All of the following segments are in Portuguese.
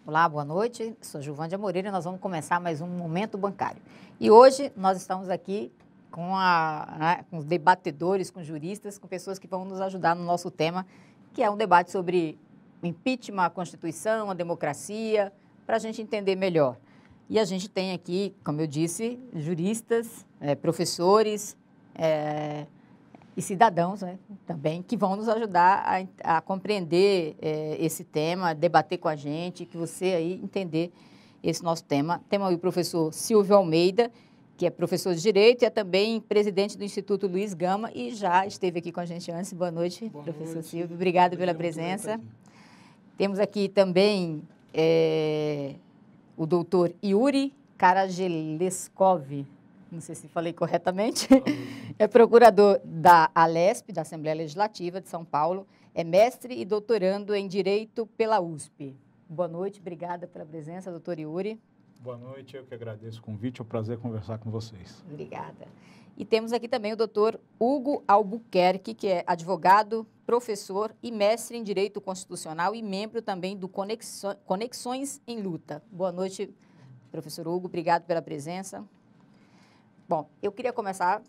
Olá, boa noite. Sou Gilvândia Moreira e nós vamos começar mais um Momento Bancário. E hoje nós estamos aqui com os debatedores, com juristas, com pessoas que vão nos ajudar no nosso tema, que é um debate sobre impeachment, a Constituição, a democracia, para a gente entender melhor. E a gente tem aqui, como eu disse, juristas, professores e cidadãos, né, também, que vão nos ajudar a compreender esse tema, debater com a gente, que você aí entender esse nosso tema. Temos aí o professor Silvio Almeida, que é professor de Direito e é também presidente do Instituto Luiz Gama e já esteve aqui com a gente antes. Boa noite, professor Silvio. Obrigado pela presença. Temos aqui também o doutor Yuri Karageleskov, não sei se falei corretamente, é procurador da ALESP, da Assembleia Legislativa de São Paulo, é mestre e doutorando em Direito pela USP. Boa noite, obrigada pela presença, doutor Yuri. Boa noite, eu que agradeço o convite, é um prazer conversar com vocês. Obrigada. E temos aqui também o doutor Hugo Albuquerque, que é advogado, professor e mestre em Direito Constitucional e membro também do Conexões em Luta. Boa noite, professor Hugo, obrigado pela presença. Bom, eu queria começar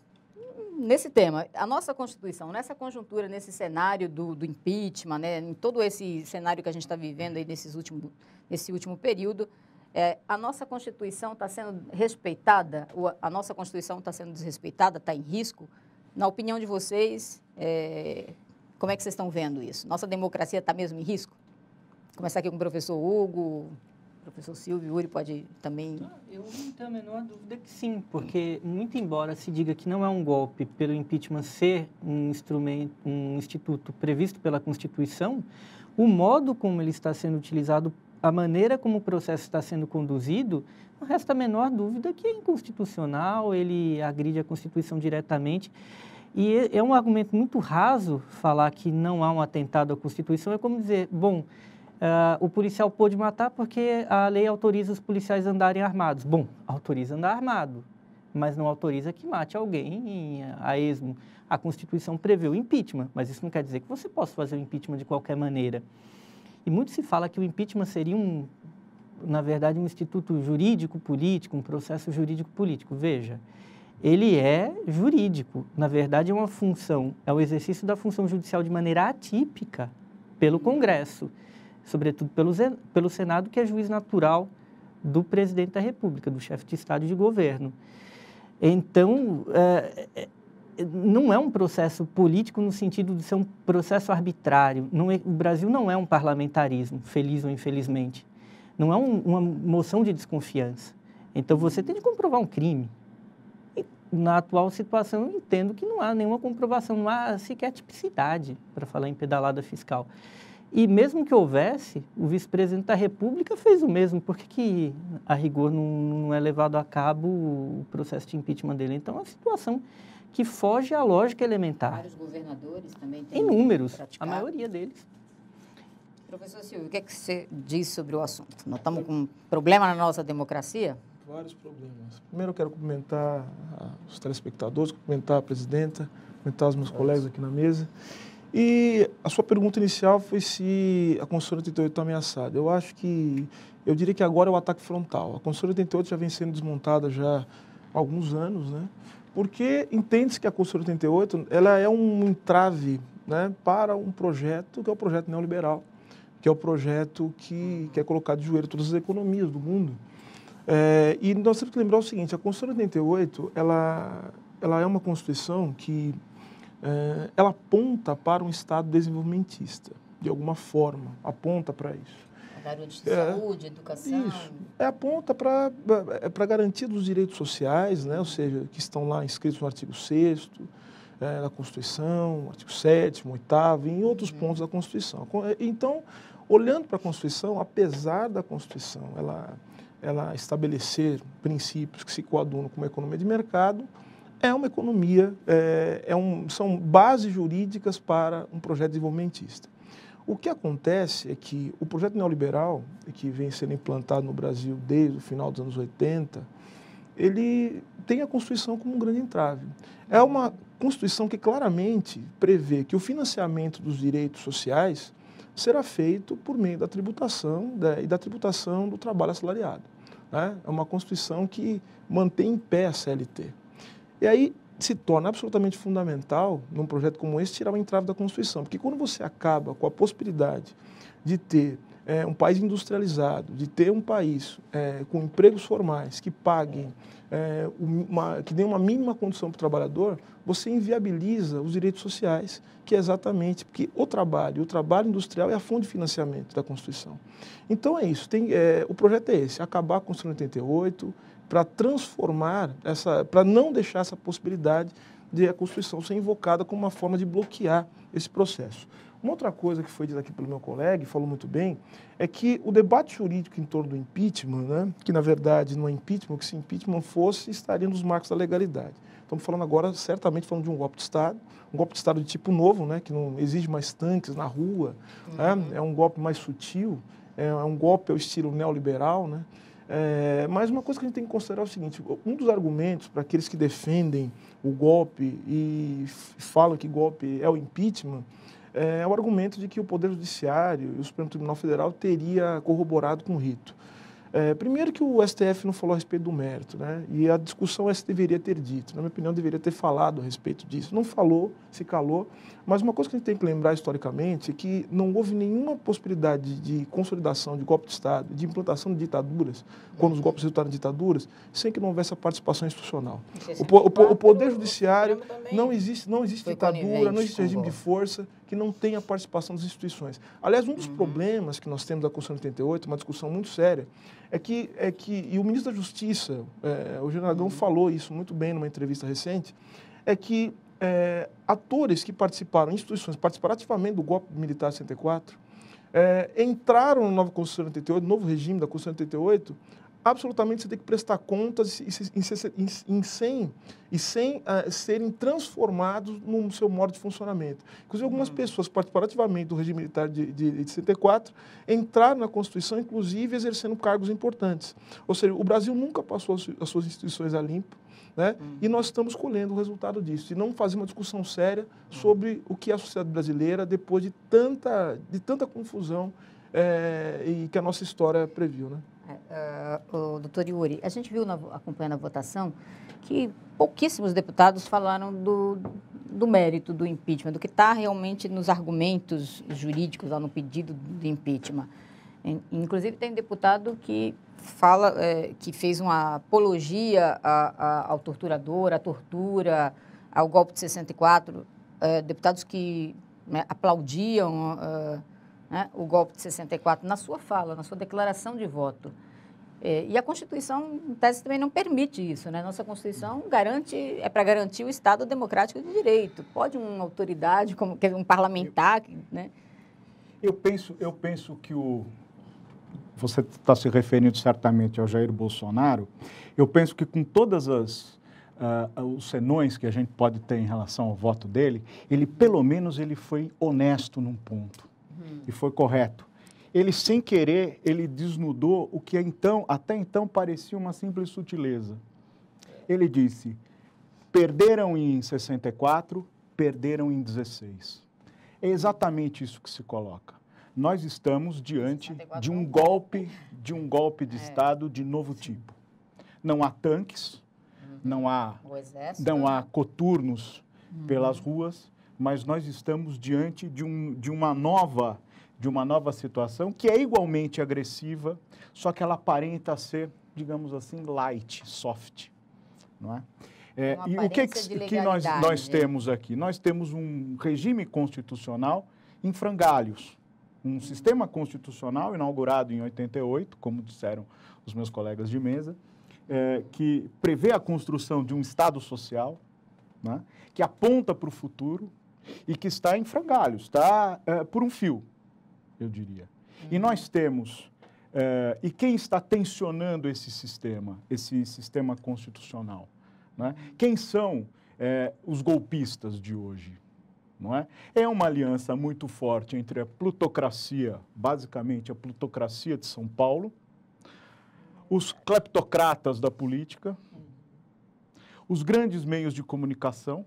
nesse tema. A nossa Constituição, nessa conjuntura, nesse cenário do impeachment, né, em todo esse cenário que a gente está vivendo aí nesse último período, a nossa Constituição está sendo respeitada? A nossa Constituição está sendo desrespeitada? Está em risco? Na opinião de vocês, como é que vocês estão vendo isso? Nossa democracia está mesmo em risco? Vou começar aqui com o professor Hugo, professor Silvio, Yuri pode também... Eu não tenho a menor dúvida que sim, porque muito embora se diga que não é um golpe pelo impeachment ser um instituto previsto pela Constituição, o modo como ele está sendo utilizado, a maneira como o processo está sendo conduzido, não resta a menor dúvida que é inconstitucional, ele agride a Constituição diretamente. E é um argumento muito raso falar que não há um atentado à Constituição, é como dizer, bom, o policial pôde matar porque a lei autoriza os policiais a andarem armados. Bom, autoriza andar armado, mas não autoriza que mate alguém a esmo. A Constituição prevê o impeachment, mas isso não quer dizer que você possa fazer o impeachment de qualquer maneira. E muito se fala que o impeachment seria, na verdade, um instituto jurídico-político, um processo jurídico-político. Veja, ele é jurídico. Na verdade, é uma função, é o exercício da função judicial de maneira atípica pelo Congresso, sobretudo pelo Senado, que é juiz natural do presidente da República, do chefe de Estado e de governo. Então, não é um processo político no sentido de ser um processo arbitrário. O Brasil não é um parlamentarismo, feliz ou infelizmente. Não é uma moção de desconfiança. Então, você tem de comprovar um crime. E, na atual situação, eu entendo que não há nenhuma comprovação, não há sequer tipicidade para falar em pedalada fiscal. E mesmo que houvesse, o vice-presidente da República fez o mesmo. Por que a rigor, não é levado a cabo o processo de impeachment dele? Então, é uma situação que foge à lógica elementar. Vários governadores também têm inúmeros, praticado. A maioria deles. Professor Silvio, o que é que você diz sobre o assunto? Nós estamos com um problema na nossa democracia? Vários problemas. Primeiro, eu quero cumprimentar os telespectadores, cumprimentar a presidenta, cumprimentar os meus colegas aqui na mesa. E a sua pergunta inicial foi se a Constituição de 88 está ameaçada. Eu diria que agora é o ataque frontal. A Constituição de 88 já vem sendo desmontada já há alguns anos, né? Porque entende-se que a Constituição de 88 ela é um entrave, né, para um projeto que é o projeto neoliberal, que é o projeto que quer colocar de joelho todas as economias do mundo. E nós temos que lembrar o seguinte, a Constituição de 88 ela é uma Constituição que ela aponta para um Estado desenvolvimentista, de alguma forma, aponta para isso. Garoto de saúde, educação. Isso. Aponta para garantia dos direitos sociais, né? Ou seja, que estão lá inscritos no artigo 6º da Constituição, artigo 7º, 8º, e em outros pontos da Constituição. Então, olhando para a Constituição, apesar da Constituição ela estabelecer princípios que se coadunam com uma economia de mercado, é uma economia, são bases jurídicas para um projeto desenvolvimentista. O que acontece é que o projeto neoliberal, que vem sendo implantado no Brasil desde o final dos anos 80, ele tem a Constituição como um grande entrave. É uma Constituição que claramente prevê que o financiamento dos direitos sociais será feito por meio da tributação e da tributação do trabalho assalariado, né? É uma Constituição que mantém em pé a CLT. E aí se torna absolutamente fundamental, num projeto como esse, tirar o entrave da Constituição, porque quando você acaba com a possibilidade de ter um país industrializado, de ter um país com empregos formais que paguem, que dê uma mínima condição para o trabalhador, você inviabiliza os direitos sociais, que é exatamente porque o trabalho industrial é a fonte de financiamento da Constituição. Então é isso, o projeto é esse, acabar com a Constituição de 88, para transformar, para não deixar essa possibilidade de a Constituição ser invocada como uma forma de bloquear esse processo. Uma outra coisa que foi dita aqui pelo meu colega, e falou muito bem, é que o debate jurídico em torno do impeachment, né, que na verdade não é impeachment, que se impeachment fosse, estaria nos marcos da legalidade. Estamos falando agora, certamente, falando de um golpe de Estado de tipo novo, né, que não exige mais tanques na rua, né, é um golpe mais sutil, é um golpe ao estilo neoliberal, né. Mas uma coisa que a gente tem que considerar é o seguinte, um dos argumentos para aqueles que defendem o golpe e falam que golpe é o impeachment, é o argumento de que o Poder Judiciário e o Supremo Tribunal Federal teria corroborado com o rito. Primeiro que o STF não falou a respeito do mérito, né? E a discussão essa deveria ter dito, na minha opinião, deveria ter falado a respeito disso. Não falou, se calou, mas uma coisa que a gente tem que lembrar historicamente é que não houve nenhuma possibilidade de consolidação de golpe de Estado, de implantação de ditaduras, quando os golpes resultaram em ditaduras, sem que não houvesse a participação institucional. O Poder Judiciário, não existe ditadura, não existe regime de força que não tenha a participação das instituições. Aliás, um dos problemas que nós temos da Constituição de 88, uma discussão muito séria, e o ministro da Justiça, o Genagão falou isso muito bem numa entrevista recente, é que atores que participaram, instituições que participaram ativamente do golpe militar de 64, entraram na nova Constituição de 88, no novo regime da Constituição de 88, absolutamente você tem que prestar contas sem serem transformados no seu modo de funcionamento. Inclusive, algumas pessoas que participaram ativamente do regime militar de 64 entraram na Constituição, inclusive exercendo cargos importantes. Ou seja, o Brasil nunca passou as suas instituições a limpo, né? E nós estamos colhendo o resultado disso, de não fazer uma discussão séria sobre o que é a sociedade brasileira depois de tanta confusão e que a nossa história previu, né? O doutor Yuri, a gente viu, acompanhando a votação, que pouquíssimos deputados falaram do mérito do impeachment, do que está realmente nos argumentos jurídicos lá no pedido de impeachment. Inclusive, tem deputado que fala, que fez uma apologia ao torturador, à tortura, ao golpe de 64, deputados que aplaudiam o golpe de 64 na sua fala, na sua declaração de voto. E a Constituição, em tese, também não permite isso, né? Nossa Constituição é para garantir o Estado democrático de direito. Pode uma autoridade, como um parlamentar, né? Eu penso que você está se referindo certamente ao Jair Bolsonaro. Eu penso que com todas os senões que a gente pode ter em relação ao voto dele, pelo menos ele foi honesto num ponto. E foi correto. Ele, sem querer, ele desnudou o que até então parecia uma simples sutileza. Ele disse, perderam em 64, perderam em 16. É exatamente isso que se coloca. Nós estamos diante de um golpe de Estado de novo tipo. Não há tanques, não há coturnos pelas ruas, mas nós estamos diante de uma nova situação que é igualmente agressiva, só que ela aparenta ser, digamos assim, light, soft, não é? E o que nós temos aqui? Nós temos um regime constitucional em frangalhos, um sistema constitucional inaugurado em 88, como disseram os meus colegas de mesa, que prevê a construção de um Estado social, né, que aponta para o futuro e que está em frangalhos, está por um fio, eu diria. E nós temos, e quem está tensionando esse sistema constitucional? Né? Quem são os golpistas de hoje? Não é? É uma aliança muito forte entre a plutocracia, basicamente a plutocracia de São Paulo, os cleptocratas da política, os grandes meios de comunicação,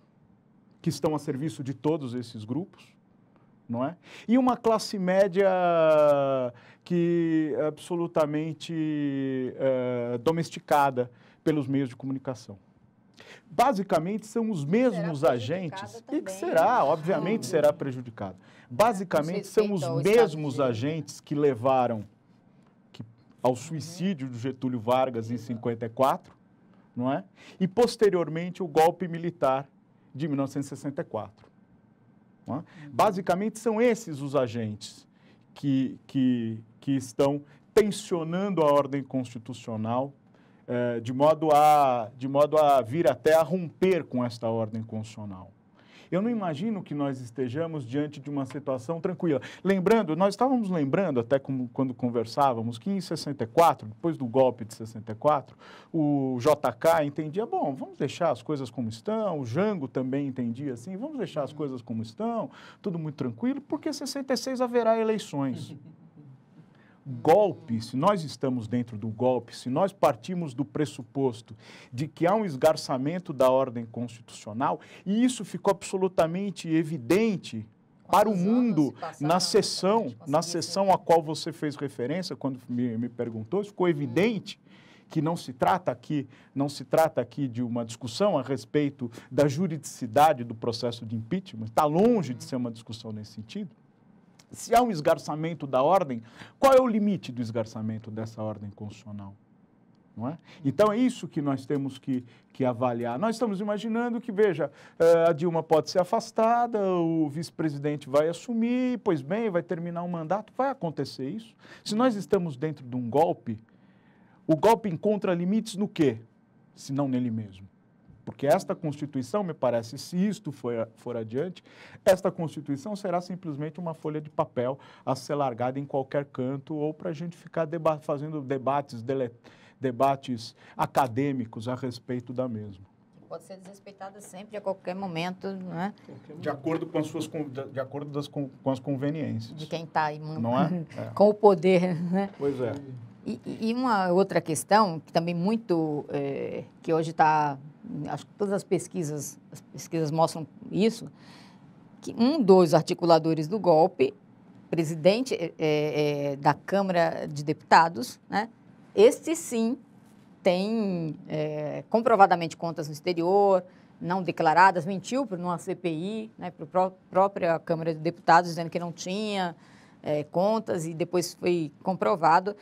que estão a serviço de todos esses grupos, não é? E uma classe média que é absolutamente domesticada pelos meios de comunicação. Basicamente, são os mesmos agentes, e que será, obviamente, será prejudicado. Basicamente, são os mesmos agentes que levaram ao suicídio do Getúlio Vargas em 54, não é? E, posteriormente, o golpe militar de 1964. Não é? Basicamente, são esses os agentes que estão tensionando a ordem constitucional, de modo a vir até a romper com esta ordem constitucional. Eu não imagino que nós estejamos diante de uma situação tranquila. Nós estávamos lembrando, até quando conversávamos, que em 64, depois do golpe de 64, o JK entendia, bom, vamos deixar as coisas como estão, o Jango também entendia assim, vamos deixar as coisas como estão, tudo muito tranquilo, porque em 66 haverá eleições. Golpe, se nós estamos dentro do golpe, se nós partimos do pressuposto de que há um esgarçamento da ordem constitucional, e isso ficou absolutamente evidente para o mundo na sessão a qual você fez referência, quando me perguntou, ficou evidente que não se trata aqui de uma discussão a respeito da juridicidade do processo de impeachment, está longe de ser uma discussão nesse sentido. Se há um esgarçamento da ordem, qual é o limite do esgarçamento dessa ordem constitucional? Não é? Então, é isso que nós temos que avaliar. Nós estamos imaginando que, veja, a Dilma pode ser afastada, o vice-presidente vai assumir, pois bem, vai terminar um mandato, vai acontecer isso. Se nós estamos dentro de um golpe, o golpe encontra limites no quê? Se não nele mesmo. Porque esta Constituição, me parece, se isto for adiante, esta Constituição será simplesmente uma folha de papel a ser largada em qualquer canto ou para a gente ficar fazendo debates acadêmicos a respeito da mesma. Pode ser desrespeitada sempre, a qualquer momento, né? De acordo com as conveniências. De quem está aí, não é? Com o poder, né? Pois é. E uma outra questão, que também que hoje está, acho que todas as pesquisas mostram isso, que um dos articuladores do golpe, presidente da Câmara de Deputados, né? Este sim tem comprovadamente contas no exterior, não declaradas, mentiu para uma CPI, né, para a própria Câmara de Deputados, dizendo que não tinha contas e depois foi comprovado.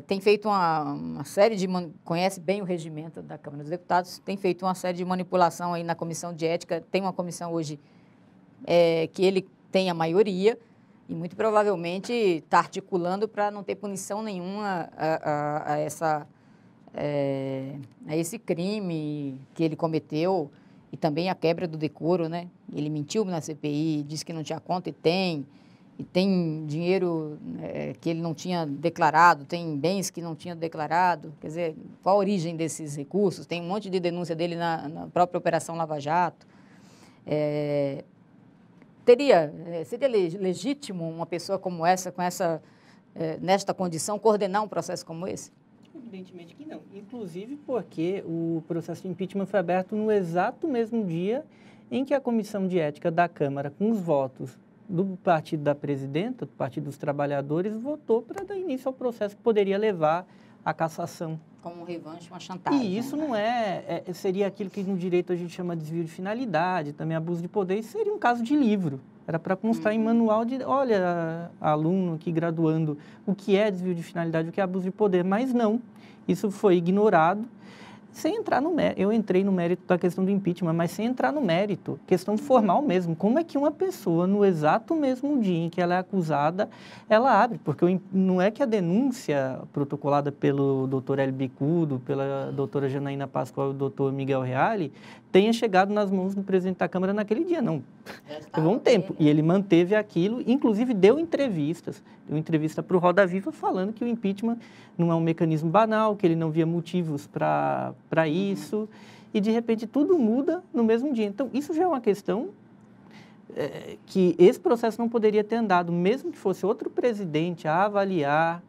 Tem feito uma série de... Conhece bem o regimento da Câmara dos Deputados, tem feito uma série de manipulação aí na Comissão de Ética. Tem uma comissão hoje que ele tem a maioria e muito provavelmente está articulando para não ter punição nenhuma a esse crime que ele cometeu e também a quebra do decoro, né? Ele mentiu na CPI, disse que não tinha conta e tem dinheiro que ele não tinha declarado, tem bens que não tinha declarado. Quer dizer, qual a origem desses recursos? Tem um monte de denúncia dele na própria Operação Lava Jato. Seria legítimo uma pessoa como essa, nesta condição, coordenar um processo como esse? Evidentemente que não. Inclusive porque o processo de impeachment foi aberto no exato mesmo dia em que a Comissão de Ética da Câmara, com os votos do partido da presidenta, do Partido dos Trabalhadores, votou para dar início ao processo que poderia levar à cassação. Como um revanche, uma chantagem. E isso não seria aquilo que no direito a gente chama de desvio de finalidade, também abuso de poder, isso seria um caso de livro. Era para constar em manual de, olha, aluno aqui graduando, o que é desvio de finalidade, o que é abuso de poder, mas não, isso foi ignorado. Sem entrar no mérito, eu entrei no mérito da questão do impeachment, mas sem entrar no mérito, questão formal mesmo. Como é que uma pessoa, no exato mesmo dia em que ela é acusada, ela abre? Porque não é que a denúncia protocolada pelo doutor Hélio Bicudo, pela doutora Janaína Pascoal e o doutor Miguel Reale, tenha chegado nas mãos do presidente da Câmara naquele dia, não. Levou um tempo. E ele manteve aquilo, inclusive deu entrevista para o Roda Viva falando que o impeachment não é um mecanismo banal, que ele não via motivos para isso, e de repente tudo muda no mesmo dia. Então, isso já é uma questão que esse processo não poderia ter andado, mesmo que fosse outro presidente a avaliar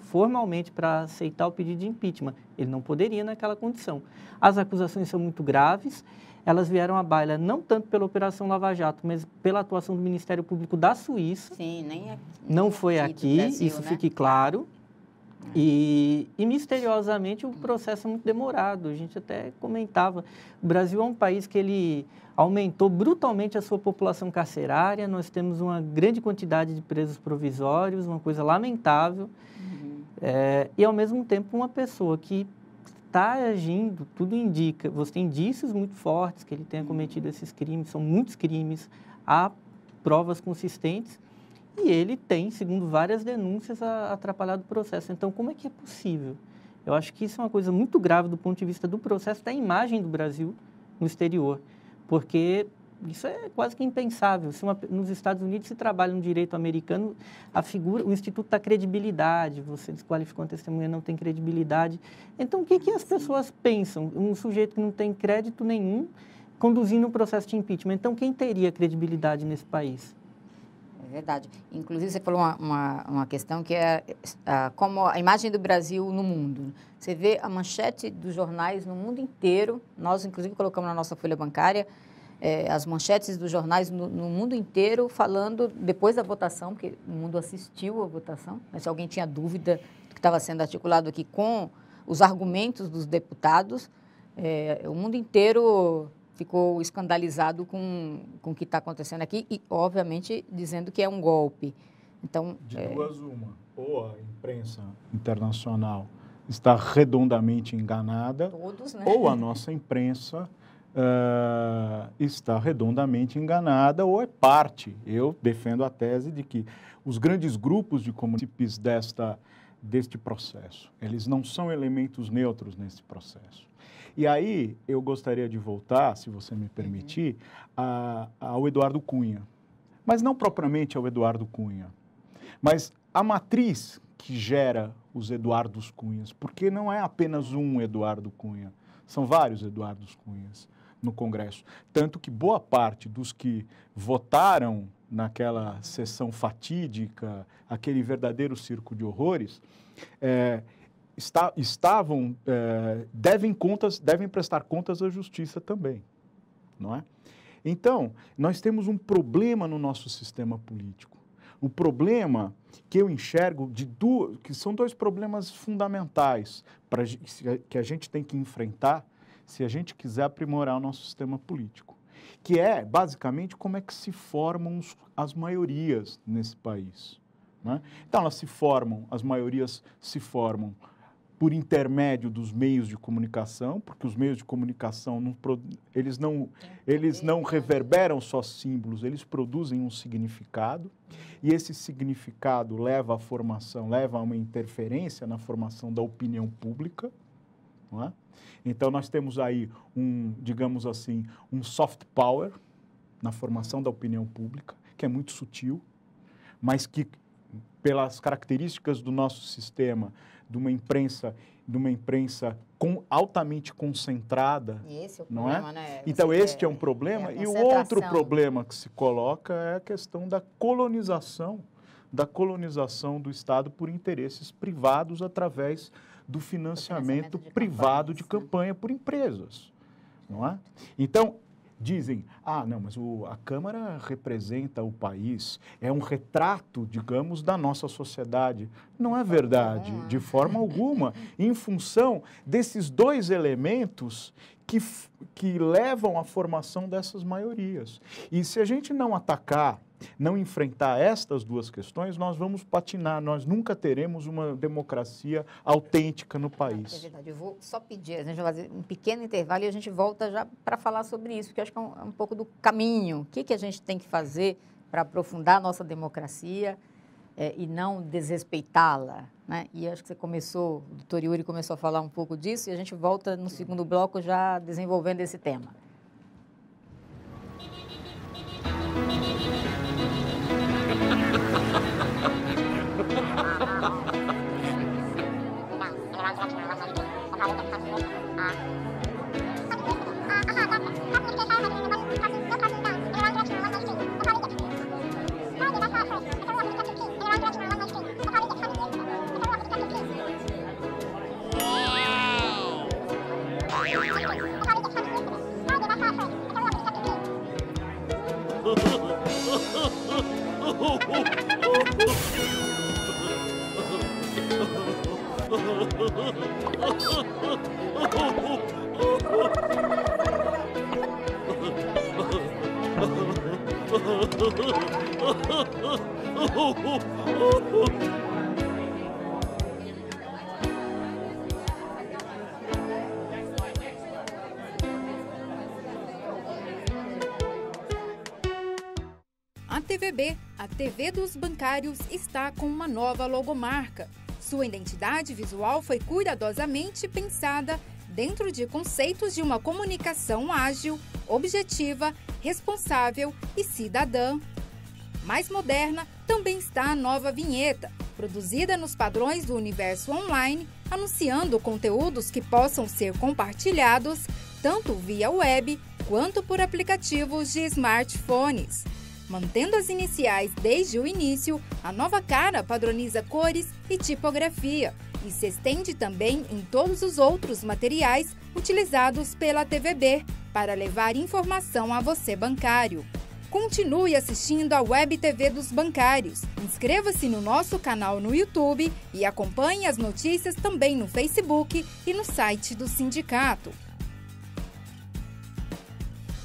formalmente para aceitar o pedido de impeachment. Ele não poderia naquela condição. As acusações são muito graves, elas vieram à baila não tanto pela Operação Lava Jato, mas pela atuação do Ministério Público da Suíça. Sim, nem aqui. Não foi aqui, Brasil, isso né? fique claro. E misteriosamente o processo é muito demorado. A gente até comentava, o Brasil é um país que ele aumentou brutalmente a sua população carcerária, nós temos uma grande quantidade de presos provisórios, uma coisa lamentável, e ao mesmo tempo uma pessoa que está agindo, tudo indica, você tem indícios muito fortes que ele tenha cometido esses crimes, são muitos crimes, há provas consistentes, e ele tem, segundo várias denúncias, atrapalhado o processo. Então, como é que é possível? Eu acho que isso é uma coisa muito grave do ponto de vista do processo, da imagem do Brasil no exterior, porque isso é quase que impensável. Se nos Estados Unidos se trabalha no direito americano, o Instituto da Credibilidade, você desqualificou uma testemunha, não tem credibilidade. Então, o que as pessoas pensam? Um sujeito que não tem crédito nenhum conduzindo um processo de impeachment. Então, quem teria credibilidade nesse país? É verdade. Inclusive, você falou uma questão que é como a imagem do Brasil no mundo. Você vê a manchete dos jornais no mundo inteiro, nós, inclusive, colocamos na nossa folha bancária, as manchetes dos jornais no mundo inteiro falando, depois da votação, porque o mundo assistiu à votação, mas se alguém tinha dúvida do que estava sendo articulado aqui com os argumentos dos deputados, o mundo inteiro ficou escandalizado com o que está acontecendo aqui e, obviamente, dizendo que é um golpe. Então, de duas uma, ou a imprensa internacional está redondamente enganada, todos, né? ou a nossa imprensa está redondamente enganada, ou é parte. Eu defendo a tese de que os grandes grupos de comunicadores deste processo, eles não são elementos neutros nesse processo. E aí eu gostaria de voltar, se você me permitir, ao Eduardo Cunha. Mas não propriamente ao Eduardo Cunha, mas a matriz que gera os Eduardos Cunhas, porque não é apenas um Eduardo Cunha, são vários Eduardos Cunhas no Congresso. Tanto que boa parte dos que votaram naquela sessão fatídica, aquele verdadeiro circo de horrores, devem prestar contas à justiça também, não é? Então, nós temos um problema no nosso sistema político. O problema que eu enxergo que são dois problemas fundamentais que a gente tem que enfrentar se a gente quiser aprimorar o nosso sistema político, que é, basicamente, como é que se formam as maiorias nesse país, né? Então, as maiorias se formam por intermédio dos meios de comunicação, porque os meios de comunicação eles não reverberam só símbolos, eles produzem um significado, e esse significado leva a uma interferência na formação da opinião pública, não é? Então, nós temos aí digamos assim, um soft power na formação da opinião pública, que é muito sutil, mas que, pelas características do nosso sistema, de uma imprensa altamente concentrada, Esse é o não problema, é? né? Então, este é um problema. E o outro problema que se coloca é a questão da colonização do Estado por interesses privados através do financiamento privado de campanha por empresas, não é? Então, dizem, não, mas a Câmara representa o país, é um retrato, digamos, da nossa sociedade. Não é verdade, de forma alguma, em função desses dois elementos que levam à formação dessas maiorias. E se a gente não enfrentar estas duas questões, nós vamos patinar, nós nunca teremos uma democracia autêntica no país. É verdade, eu vou só pedir, a gente vai fazer um pequeno intervalo e a gente volta já para falar sobre isso, porque eu acho que é um pouco do caminho. O que a gente tem que fazer para aprofundar a nossa democracia e não desrespeitá-la, né? E acho que o doutor Yuri começou a falar um pouco disso e a gente volta no segundo bloco já desenvolvendo esse tema. A TVB, a TV dos bancários, está com uma nova logomarca. Sua identidade visual foi cuidadosamente pensada dentro de conceitos de uma comunicação ágil, objetiva, responsável e cidadã. Mais moderna também está a nova vinheta, produzida nos padrões do universo online, anunciando conteúdos que possam ser compartilhados tanto via web quanto por aplicativos de smartphones. Mantendo as iniciais desde o início, a nova cara padroniza cores e tipografia e se estende também em todos os outros materiais utilizados pela TVB para levar informação a você bancário. Continue assistindo a Web TV dos Bancários. Inscreva-se no nosso canal no YouTube e acompanhe as notícias também no Facebook e no site do sindicato.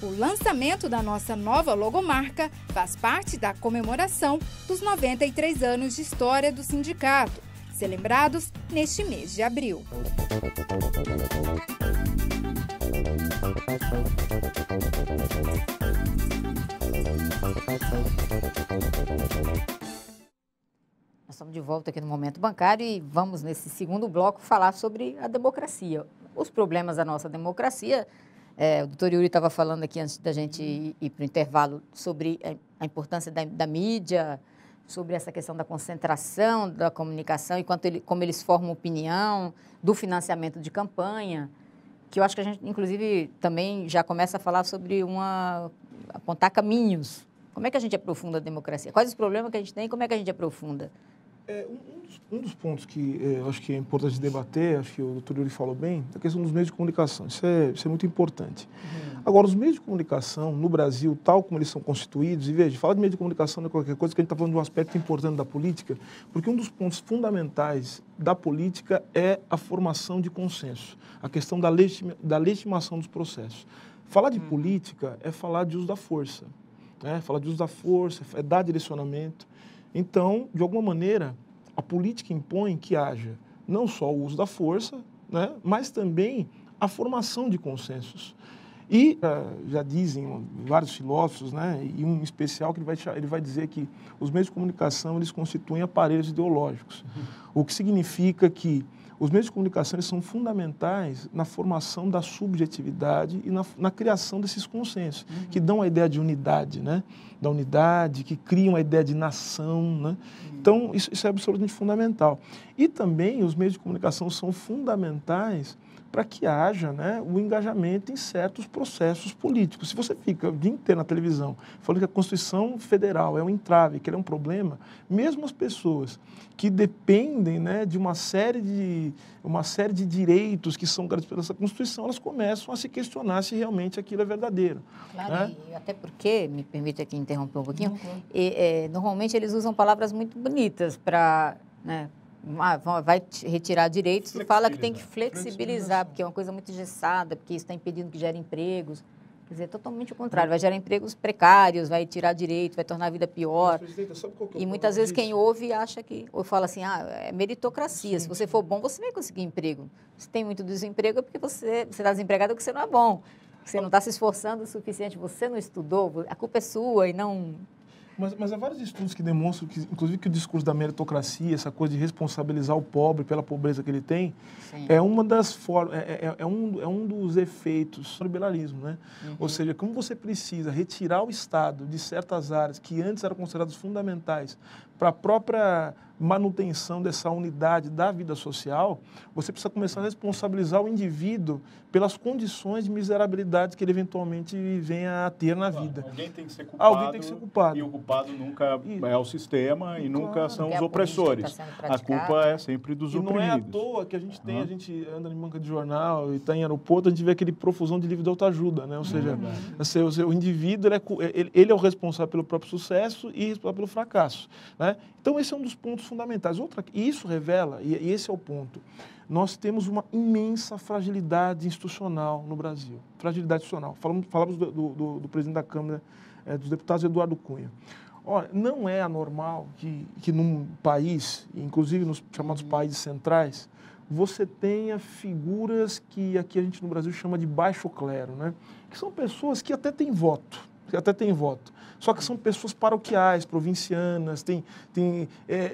O lançamento da nossa nova logomarca faz parte da comemoração dos 93 anos de história do sindicato, celebrados neste mês de abril. Nós estamos de volta aqui no Momento Bancário e vamos, nesse segundo bloco, falar sobre a democracia. Os problemas da nossa democracia. O doutor Yuri estava falando aqui, antes da gente ir para o intervalo, sobre a importância da mídia, sobre essa questão da concentração da comunicação e como eles formam opinião, do financiamento de campanha, que eu acho que a gente, inclusive, também já começa a falar sobre apontar caminhos. Como é que a gente aprofunda a democracia? Quais os problemas que a gente tem e como é que a gente aprofunda? Um dos pontos que eu acho que é importante debater, acho que o doutor Yuri falou bem, é a questão dos meios de comunicação. Isso é muito importante. Agora, os meios de comunicação no Brasil, tal como eles são constituídos, e veja, falar de meio de comunicação não é qualquer coisa, que a gente está falando de um aspecto importante da política, porque um dos pontos fundamentais da política é a formação de consenso, a questão da legitimação dos processos. Falar de política é falar de uso da força, né? Falar de uso da força, é dar direcionamento. Então, de alguma maneira, a política impõe que haja não só o uso da força, né, mas também a formação de consensos. E já dizem vários filósofos, né, e um especial que ele vai dizer que os meios de comunicação eles constituem aparelhos ideológicos, o que significa que os meios de comunicação eles são fundamentais na formação da subjetividade e na criação desses consensos, que dão a ideia de unidade, né? Da unidade, que criam a ideia de nação, né? Então, isso é absolutamente fundamental. E também os meios de comunicação são fundamentais para que haja, né, o engajamento em certos processos políticos. Se você fica o dia inteiro na televisão falando que a Constituição Federal é um entrave, que ele é um problema, mesmo as pessoas que dependem, né, de uma série de direitos que são garantidos pela essa Constituição, elas começam a se questionar se realmente aquilo é verdadeiro. Claro, né? E até porque, me permite aqui interromper um pouquinho, normalmente eles usam palavras muito bonitas para... né, vai retirar direitos e fala que tem que flexibilizar, porque é uma coisa muito engessada, porque isso está impedindo que gere empregos. Quer dizer, totalmente o contrário, vai gerar empregos precários, vai tirar direito, vai tornar a vida pior. E muitas vezes quem ouve acha que, ou fala assim, é meritocracia, se você for bom, você vai conseguir emprego. Se tem muito desemprego é porque você está desempregado porque você não é bom, você não está se esforçando o suficiente, você não estudou, a culpa é sua e não... Mas há vários estudos que demonstram, que, inclusive, que o discurso da meritocracia, essa coisa de responsabilizar o pobre pela pobreza que ele tem, é uma das formas, é um dos efeitos do liberalismo, né? Ou seja, como você precisa retirar o Estado de certas áreas que antes eram consideradas fundamentais para a própria manutenção dessa unidade da vida social, você precisa começar a responsabilizar o indivíduo pelas condições de miserabilidade que ele eventualmente venha a ter na vida. Alguém tem que ser culpado, alguém tem que ser culpado. E o culpado nunca é o sistema e nunca são os a opressores. tá a culpa é sempre dos oprimidos. Não é à toa que a gente tem, a gente anda em banca de jornal e está em aeroporto, a gente vê aquele profusão de livro de autoajuda, né? Ou seja, o indivíduo ele é o responsável pelo próprio sucesso e responsável pelo fracasso, né? Então, esse é um dos pontos fundamentais. E isso revela, e esse é o ponto, nós temos uma imensa fragilidade institucional no Brasil. Fragilidade institucional. Falamos do presidente da Câmara dos Deputados, Eduardo Cunha. Olha, não é anormal que num país, inclusive nos chamados países centrais, você tenha figuras que aqui a gente no Brasil chama de baixo clero, né? Que são pessoas que até têm voto. Só que são pessoas paroquiais, provincianas,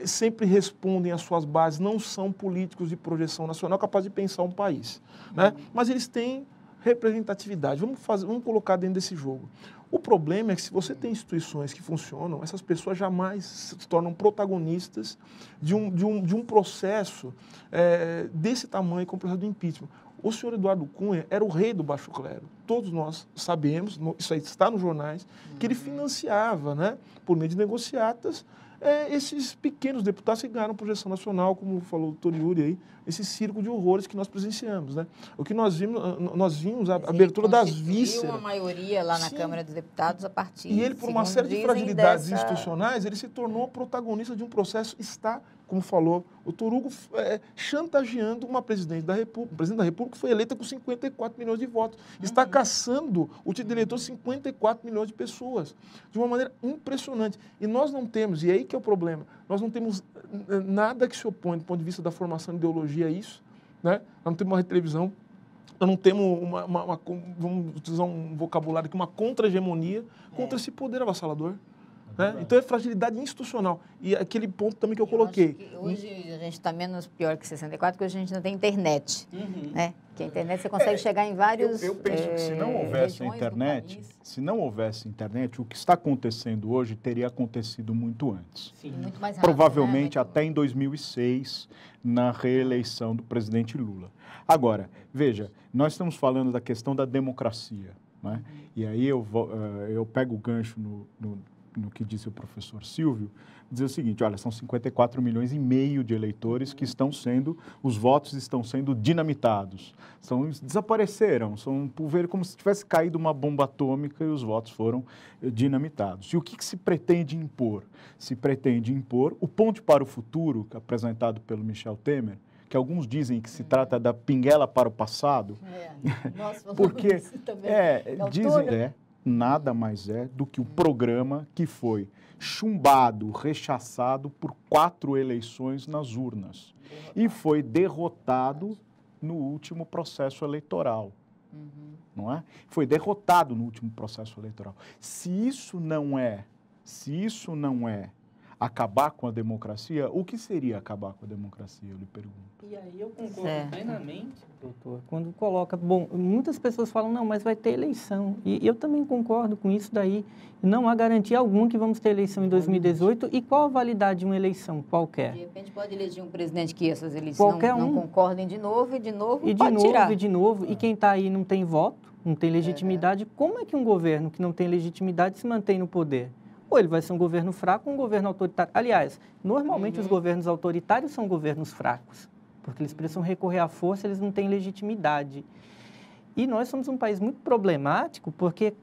sempre respondem às suas bases, não são políticos de projeção nacional capazes de pensar um país, né? Mas eles têm representatividade. Vamos colocar dentro desse jogo. O problema é que se você tem instituições que funcionam, essas pessoas jamais se tornam protagonistas de um processo desse tamanho como o processo do impeachment. O senhor Eduardo Cunha era o rei do baixo clero. Todos nós sabemos, isso aí está nos jornais, que ele financiava, né, por meio de negociatas, esses pequenos deputados que ganharam projeção nacional, como falou o doutor Yuri aí, esse circo de horrores que nós presenciamos, né? O que nós vimos a abertura das vísceras. Uma maioria lá na Câmara dos Deputados a partir... E ele, por uma série de fragilidades institucionais, ele se tornou protagonista de um processo, como falou o doutor Hugo, chantageando uma presidente da República. O presidente da República foi eleita com 54 milhões de votos. Está caçando o título de eleitor 54 milhões de pessoas, de uma maneira impressionante. E nós não temos, e é aí que é o problema, nós não temos nada que se opõe, do ponto de vista da formação de ideologia, a isso, né? Nós não temos uma televisão, nós não temos vamos utilizar um vocabulário aqui, uma contra-hegemonia contra esse poder avassalador. Né? Então é fragilidade institucional. E aquele ponto também que eu coloquei. Que hoje a gente está menos pior que 64, porque hoje a gente não tem internet. Né? Que a internet você consegue chegar em vários. Eu penso que se não houvesse internet, o que está acontecendo hoje teria acontecido muito antes. Sim. Muito mais rápido, provavelmente né? até em 2006, na reeleição do presidente Lula. Agora, veja, nós estamos falando da questão da democracia. Né? E aí eu pego o gancho no que disse o professor Silvio, dizer o seguinte, olha, são 54 milhões e meio de eleitores que os votos estão sendo dinamitados, desapareceram, são por ver como se tivesse caído uma bomba atômica e os votos foram dinamitados. E o que se pretende impor? Se pretende impor o ponte para o futuro, apresentado pelo Michel Temer, que alguns dizem que se trata da pinguela para o passado, porque dizem nada mais é do que o programa que foi chumbado, rechaçado por 4 eleições nas urnas e foi derrotado no último processo eleitoral. Não é? Foi derrotado no último processo eleitoral. Se isso não é acabar com a democracia, o que seria acabar com a democracia, eu lhe pergunto. E aí eu concordo plenamente, doutor, quando coloca... Bom, muitas pessoas falam, não, mas vai ter eleição. E eu também concordo com isso daí. Não há garantia alguma que vamos ter eleição em 2018. E qual a validade de uma eleição qualquer? De repente pode eleger um presidente que essas eleições não concordem de novo, E quem está aí não tem voto, não tem legitimidade. Como é que um governo que não tem legitimidade se mantém no poder? Ou ele vai ser um governo fraco ou um governo autoritário. Aliás, normalmente os governos autoritários são governos fracos, porque eles precisam recorrer à força, eles não têm legitimidade. E nós somos um país muito problemático, porque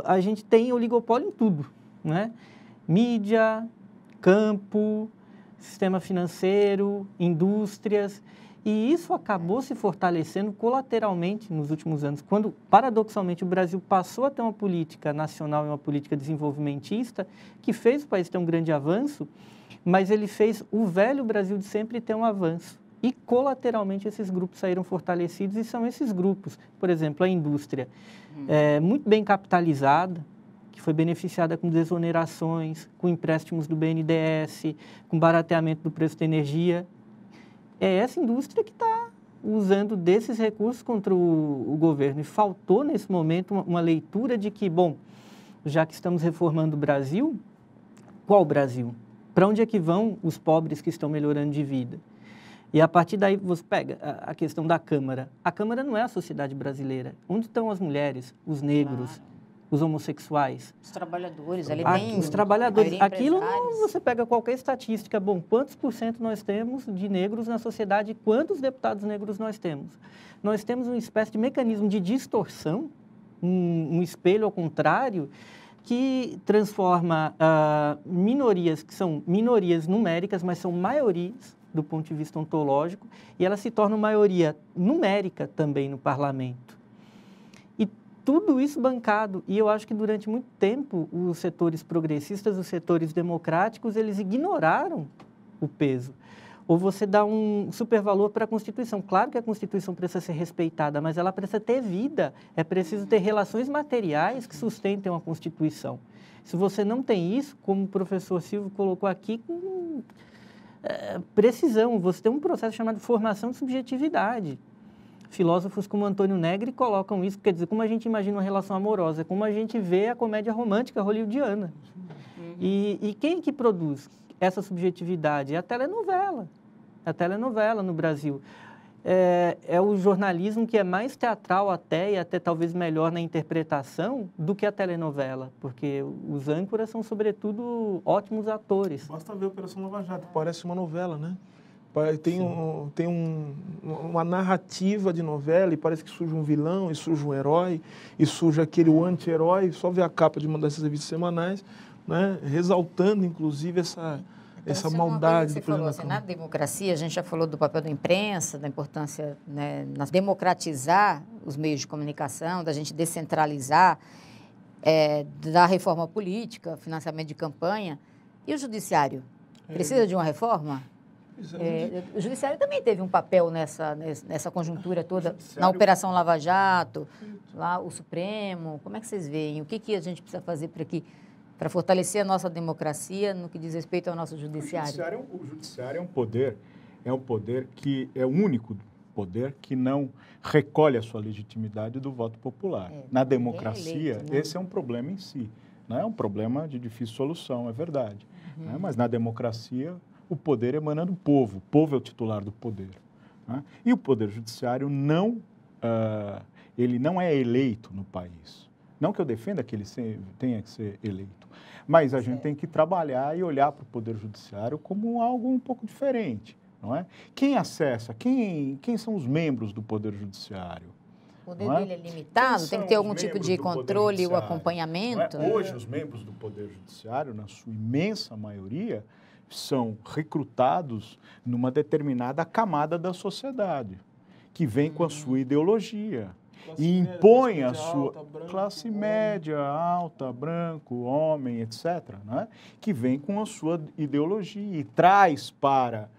a gente tem oligopólio em tudo, né? Mídia, campo, sistema financeiro, indústrias. E isso acabou se fortalecendo colateralmente nos últimos anos, quando, paradoxalmente, o Brasil passou a ter uma política nacional e uma política desenvolvimentista que fez o país ter um grande avanço, mas ele fez o velho Brasil de sempre ter um avanço. E, colateralmente, esses grupos saíram fortalecidos e são esses grupos. Por exemplo, a indústria, muito bem capitalizada, que foi beneficiada com desonerações, com empréstimos do BNDES, com barateamento do preço da energia. É essa indústria que está usando desses recursos contra o governo. E faltou, nesse momento, uma leitura de que, bom, já que estamos reformando o Brasil, qual Brasil? Para onde é que vão os pobres que estão melhorando de vida? E a partir daí você pega a questão da Câmara. A Câmara não é a sociedade brasileira. Onde estão as mulheres, os negros, os homossexuais? Os trabalhadores, Os trabalhadores. Aquilo empresários. você pega qualquer estatística. Bom, quantos por cento nós temos de negros na sociedade? Quantos deputados negros nós temos? Nós temos uma espécie de mecanismo de distorção, um espelho ao contrário, que transforma minorias, que são minorias numéricas, mas são maiorias do ponto de vista ontológico, e elas se tornam maioria numérica também no parlamento. E tudo isso bancado, e eu acho que durante muito tempo os setores progressistas, os setores democráticos, eles ignoraram o peso. Ou você dá um supervalor para a Constituição. Claro que a Constituição precisa ser respeitada, mas ela precisa ter vida. É preciso ter relações materiais que sustentem a Constituição. Se você não tem isso, como o professor Silvio colocou aqui, com precisão, você tem um processo chamado formação de subjetividade. Filósofos como Antônio Negri colocam isso, quer dizer, como a gente imagina uma relação amorosa, como a gente vê a comédia romântica hollywoodiana. E quem que produz essa subjetividade? É a telenovela. A telenovela no Brasil. É o jornalismo que é mais teatral até, e até talvez melhor na interpretação, do que a telenovela, porque os âncoras são, sobretudo, ótimos atores. Basta ver a Operação Lava Jato, parece uma novela, né? Tem uma narrativa de novela e parece que surge um vilão, e surge um herói, e surge aquele anti-herói, só ver a capa de uma dessas revistas semanais, né? Exaltando, inclusive, essa maldade do presidente da Câmara. Na democracia, a gente já falou do papel da imprensa, da importância, né, na democratizar os meios de comunicação, da gente descentralizar, da reforma política, financiamento de campanha. E o judiciário? Precisa de uma reforma? O judiciário também teve um papel nessa conjuntura toda, na Operação Lava Jato, lá o Supremo. Como é que vocês veem? O que a gente precisa fazer para fortalecer a nossa democracia no que diz respeito ao nosso judiciário? O judiciário é um poder que é o único poder que não recolhe a sua legitimidade do voto popular. Na democracia, eleito, né? Esse é um problema em si. Não é um problema de difícil solução, é verdade. Né? Mas na democracia, o poder emana do povo. O povo é o titular do poder. Né? E o poder judiciário ele não é eleito no país. Não que eu defenda que ele tenha que ser eleito, mas a gente tem que trabalhar e olhar para o Poder Judiciário como algo um pouco diferente, não é? Quem acessa, quem são os membros do Poder Judiciário? O poder dele é limitado? Tem que ter algum tipo de controle ou acompanhamento? Hoje, os membros do Poder Judiciário, na sua imensa maioria, são recrutados numa determinada camada da sociedade, que vem com a sua ideologia. E impõe a sua classe média, alta, branco, homem, etc., né? Que vem com a sua ideologia e traz para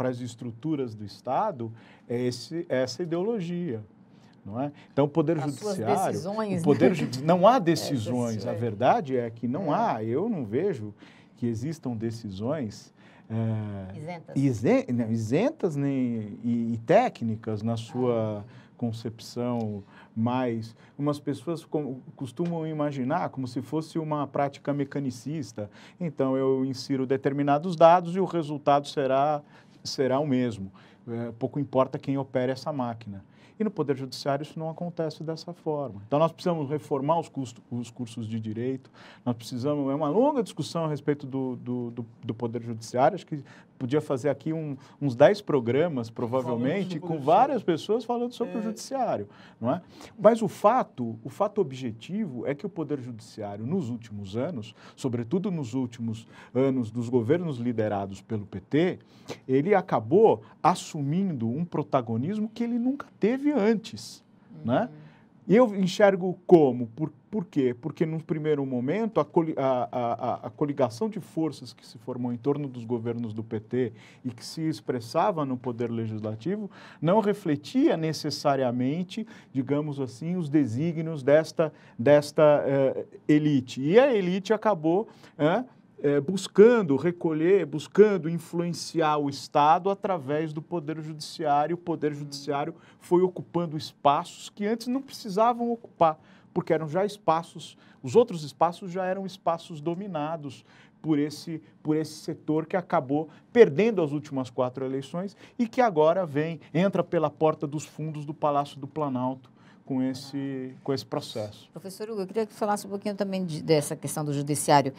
as estruturas do Estado essa ideologia. Não é? Então, o Poder Judiciário... Decisões, não há decisões. A verdade é que não há. Eu não vejo que existam decisões... isentas e técnicas na sua concepção mais... Umas pessoas costumam imaginar como se fosse uma prática mecanicista. Então, eu insiro determinados dados e o resultado será o mesmo. Pouco importa quem opere essa máquina. E no Poder Judiciário isso não acontece dessa forma. Então, nós precisamos reformar os cursos de direito, nós precisamos... É uma longa discussão a respeito do Poder Judiciário, acho que podia fazer aqui uns 10 programas, provavelmente, com várias pessoas falando sobre o Judiciário, não é? Mas o fato objetivo é que o Poder Judiciário, nos últimos anos, sobretudo nos últimos anos dos governos liderados pelo PT, ele acabou assumindo um protagonismo que ele nunca teve antes, né? E eu enxergo como? Por quê? Porque, num primeiro momento, a coligação de forças que se formou em torno dos governos do PT e que se expressava no Poder Legislativo não refletia necessariamente, digamos assim, os desígnios desta elite. E a elite acabou... buscando recolher, buscando influenciar o Estado através do Poder Judiciário. O Poder Judiciário foi ocupando espaços que antes não precisavam ocupar, porque eram já espaços, os outros espaços já eram espaços dominados por esse setor que acabou perdendo as últimas 4 eleições e que agora entra pela porta dos fundos do Palácio do Planalto com esse processo. Professor Hugo, eu queria que falasse um pouquinho também dessa questão do judiciário.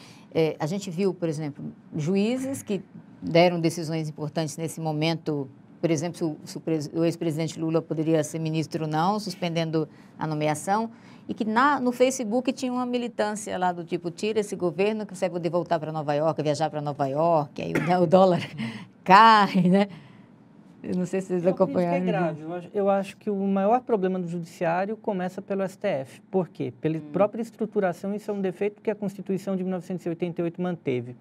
A gente viu, por exemplo, juízes que deram decisões importantes nesse momento. Por exemplo, se o ex-presidente Lula poderia ser ministro ou não, suspendendo a nomeação, e que no Facebook tinha uma militância lá do tipo, tira esse governo que você vai poder voltar para Nova York, viajar para Nova York, aí o dólar cai, né? Eu não sei se vocês acompanharam. É grave. Eu acho que o maior problema do judiciário começa pelo STF. Por quê? Pela própria estruturação, isso é um defeito que a Constituição de 1988 manteve.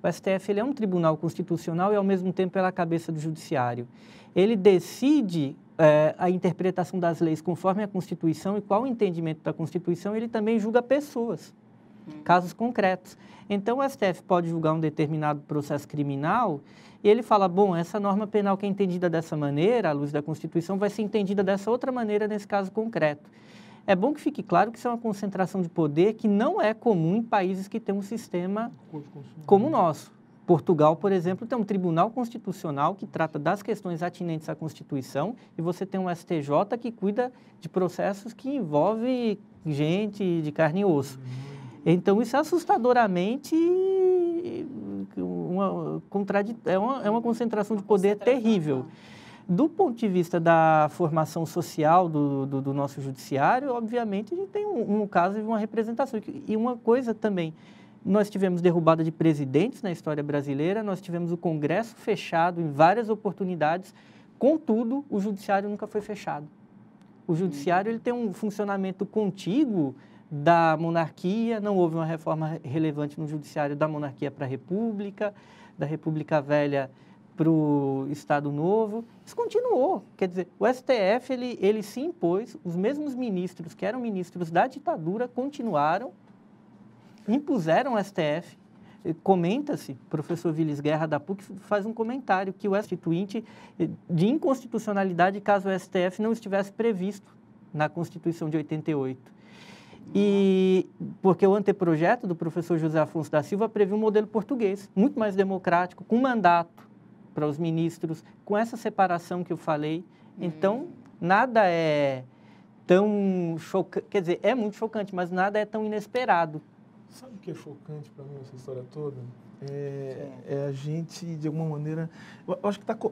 O STF ele é um tribunal constitucional e, ao mesmo tempo, é a cabeça do judiciário. Ele decide a interpretação das leis conforme a Constituição e qual o entendimento da Constituição, ele também julga pessoas, casos concretos. Então, o STF pode julgar um determinado processo criminal e ele fala, bom, essa norma penal que é entendida dessa maneira, à luz da Constituição, vai ser entendida dessa outra maneira nesse caso concreto. É bom que fique claro que isso é uma concentração de poder que não é comum em países que têm um sistema como o nosso. Portugal, por exemplo, tem um tribunal constitucional que trata das questões atinentes à Constituição e você tem um STJ que cuida de processos que envolvem gente de carne e osso. Então, isso é assustadoramente é uma concentração de poder terrível. Do ponto de vista da formação social do nosso judiciário, obviamente, a gente tem um caso de uma representação. E uma coisa também, nós tivemos derrubada de presidentes na história brasileira, nós tivemos o Congresso fechado em várias oportunidades, contudo, o judiciário nunca foi fechado. O judiciário ele tem um funcionamento contíguo da monarquia, não houve uma reforma relevante no judiciário da monarquia para a República, da República Velha para o Estado Novo. Isso continuou. Quer dizer, o STF ele se impôs, os mesmos ministros que eram ministros da ditadura continuaram, impuseram o STF. Comenta-se, o professor Vilis Guerra da PUC faz um comentário que o constituinte de inconstitucionalidade caso o STF não estivesse previsto na Constituição de 88. E porque o anteprojeto do professor José Afonso da Silva previa um modelo português, muito mais democrático, com mandato para os ministros, com essa separação que eu falei. Então, nada é tão chocante, quer dizer, é muito chocante, mas nada é tão inesperado. Sabe o que é chocante para mim nessa história toda? É a gente, de alguma maneira... Eu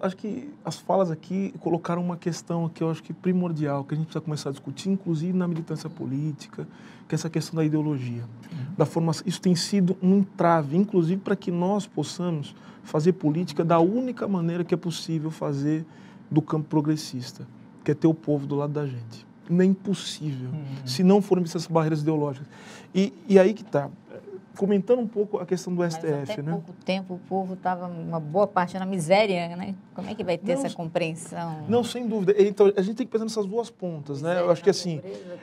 acho que as falas aqui colocaram uma questão que eu acho que primordial, que a gente precisa começar a discutir, inclusive na militância política, que é essa questão da ideologia, da formação. Isso tem sido um entrave, inclusive, para que nós possamos fazer política da única maneira que é possível fazer do campo progressista, que é ter o povo do lado da gente. Não é impossível, se não forem essas barreiras ideológicas. E aí que está, comentando um pouco a questão do STF, mas até pouco tempo o povo estava uma boa parte na miséria, né? Como é que vai ter essa compreensão? Não, sem dúvida. Então, a gente tem que pensar nessas duas pontas, né? Eu acho que assim,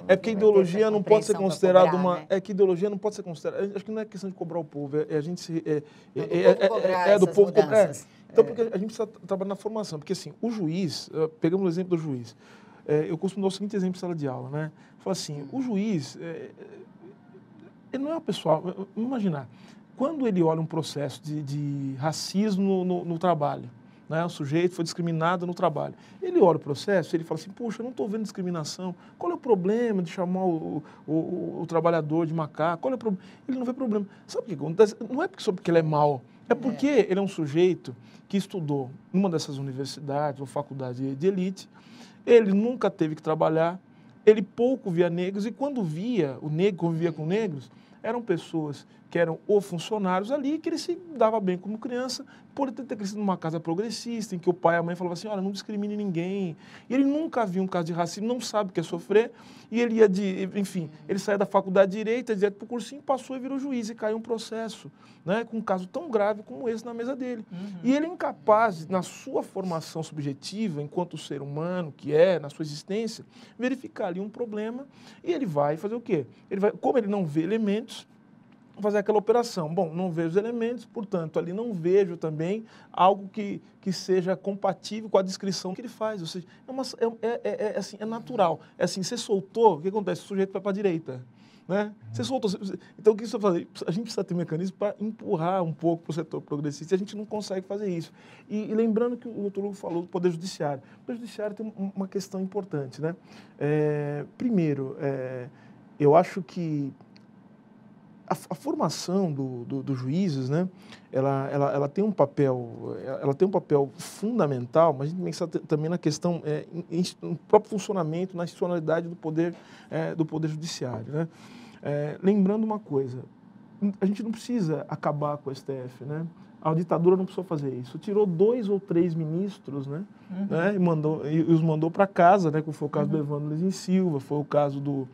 é porque a ideologia não pode ser considerada uma... Né? É que ideologia não pode ser considerada... Acho que não é questão de cobrar o povo, é a gente se... É do povo cobrar. Então, porque a gente precisa trabalhar na formação. Porque assim, o juiz, pegamos o exemplo do juiz, eu costumo dar o seguinte exemplo em sala de aula, né? Fala assim, o juiz, ele não é uma pessoa... Imaginar, quando ele olha um processo de racismo no trabalho, né? O sujeito foi discriminado no trabalho, ele olha o processo, ele fala assim, poxa, eu não estou vendo discriminação, qual é o problema de chamar o trabalhador de macaco? Qual é o problema? Ele não vê problema. Sabe o que acontece? Não é só porque ele é mau, é porque ele é um sujeito que estudou numa dessas universidades ou faculdade de elite. Ele nunca teve que trabalhar, ele pouco via negros, e quando via o negro, convivia com negros, eram pessoas que eram ou funcionários ali, que ele se dava bem como criança, por ter crescido numa casa progressista, em que o pai e a mãe falavam assim, olha, não discrimine ninguém. E ele nunca viu um caso de racismo, não sabe o que é sofrer, e ele ia enfim, ele saía da faculdade de Direito, direto para o cursinho, passou e virou juiz, e caiu um processo, né, com um caso tão grave como esse na mesa dele. E ele é incapaz, na sua formação subjetiva, enquanto ser humano que é, na sua existência, verificar ali um problema, e ele vai fazer o quê? Como ele não vê elementos, fazer aquela operação. Bom, não vejo os elementos, portanto, ali não vejo também algo que seja compatível com a descrição que ele faz. Ou seja, assim, é natural. É assim, você soltou, o que acontece? O sujeito vai para a direita. Né? Você soltou. Então, o que você vai fazer? A gente precisa ter um mecanismo para empurrar um pouco para o setor progressista e a gente não consegue fazer isso. E lembrando que o doutor Hugo falou do Poder Judiciário. O Poder Judiciário tem uma questão importante. Né? Primeiro, eu acho que a formação dos juízes, né, ela tem um papel fundamental, mas a gente pensa também na questão no próprio funcionamento, na institucionalidade do poder judiciário, né? Lembrando uma coisa, a gente não precisa acabar com o STF, né? A ditadura não precisou fazer isso. Tirou 2 ou 3 ministros, né? Né? E os mandou para casa, né? Como foi o caso do Evandro Lins em Silva, foi o caso do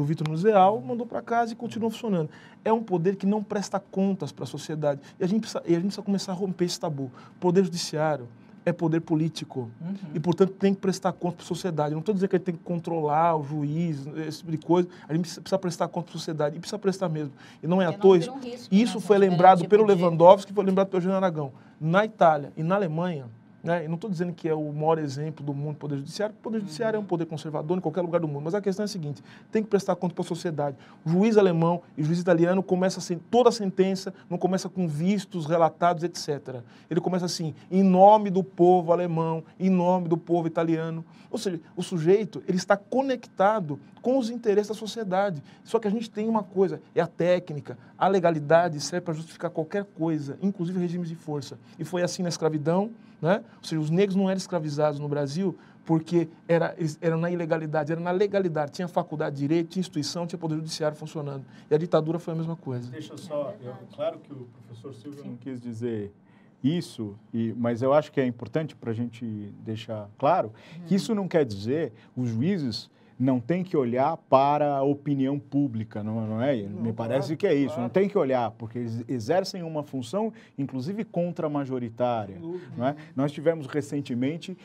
Vitor Nuzeal, mandou para casa e continua funcionando. É um poder que não presta contas para a sociedade. E a gente precisa começar a romper esse tabu. O poder judiciário é poder político. E, portanto, tem que prestar conta para a sociedade. Eu não estou dizendo que a gente tem que controlar o juiz, esse tipo de coisa. A gente precisa prestar conta para a sociedade. E precisa prestar mesmo. E não é à toa. Isso foi lembrado pelo Lewandowski, foi lembrado pelo Eugênio Aragão. Na Itália e na Alemanha, né? Eu não estou dizendo que é o maior exemplo do mundo do Poder Judiciário. O Poder Judiciário é um poder conservador em qualquer lugar do mundo. Mas a questão é a seguinte, tem que prestar conta para a sociedade. O juiz alemão e o juiz italiano começa assim, toda a sentença não começa com vistos, relatados, etc. Ele começa assim, em nome do povo alemão, em nome do povo italiano. Ou seja, o sujeito ele está conectado com os interesses da sociedade. Só que a gente tem uma coisa, é a técnica, a legalidade serve para justificar qualquer coisa, inclusive regimes de força. E foi assim na escravidão, né? Ou seja, os negros não eram escravizados no Brasil porque era na ilegalidade, era na legalidade. Tinha faculdade de direito, tinha instituição, tinha poder judiciário funcionando. E a ditadura foi a mesma coisa. Deixa só, claro que o professor Silvio não quis dizer isso, mas eu acho que é importante para a gente deixar claro que isso não quer dizer os juízes não tem que olhar para a opinião pública, não é? Me parece que é isso, não tem que olhar, porque eles exercem uma função, inclusive, contra-majoritária. Não é? Nós tivemos recentemente